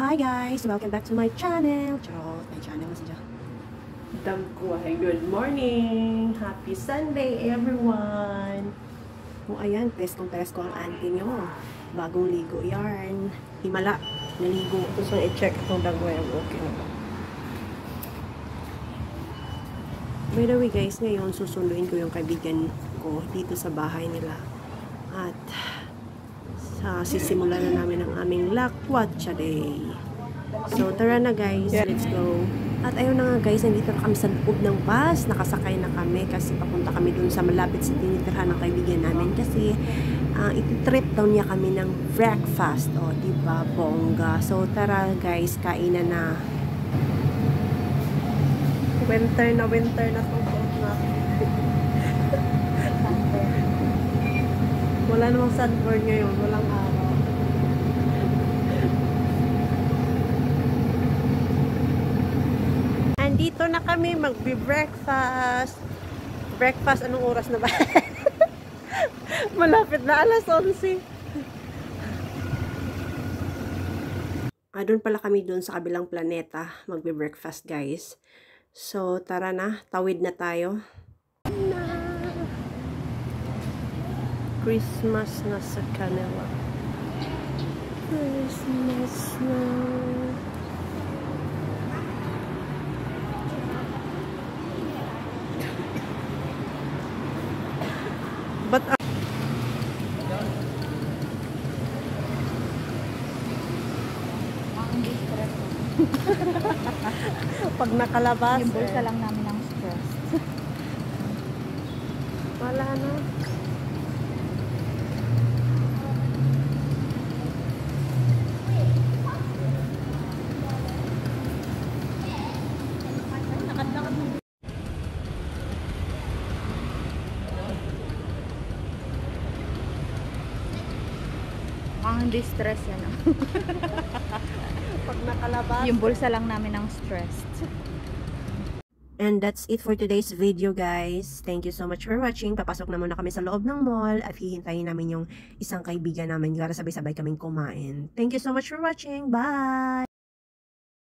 Hi guys! Welcome back to my channel. Charot, may channel mo siya. Good morning! Happy Sunday everyone! Kung ayan, preskong ang auntie nyo. Bagong ligo yarn. Himala, naligo. Gusto na i-check itong dagway. Okay na ba? By the way guys, ngayon susunduin ko yung kaibigan ko dito sa bahay nila. At sisimulan na namin ang aming Lakwatsa Day. So, tara na guys. Let's go. At ayun na nga guys, nandito na kami sa loob ng bus. Nakasakay na kami kasi papunta kami dun sa malapit sa tinitirhan ng kaibigan namin. Kasi, iti-trip daw niya kami ng breakfast. O, diba? Bongga. So, tara guys, kainan na. Winter na itong boat natin. Wala namang sunburn ngayon. Walang araw. Andito na kami magbe-breakfast. Breakfast, anong oras na ba? Malapit na, alas 11. Doon pala kami doon sa kabilang planeta. Magbe-breakfast guys. So, tara na. Tawid na tayo. Christmas na sa kanila. Christmas na. But pag nakalabas, yung bulsa lang namin ang stress. Wala na. Ang distress yan. Pag nakalabas, yung bulsa lang namin ang stressed. and that's it for today's video guys. Thank you so much for watching. Papasok na muna kami sa loob ng mall at hihintayin namin yung isang kaibigan namin para sabay-sabay kaming kumain. Thank you so much for watching. Bye!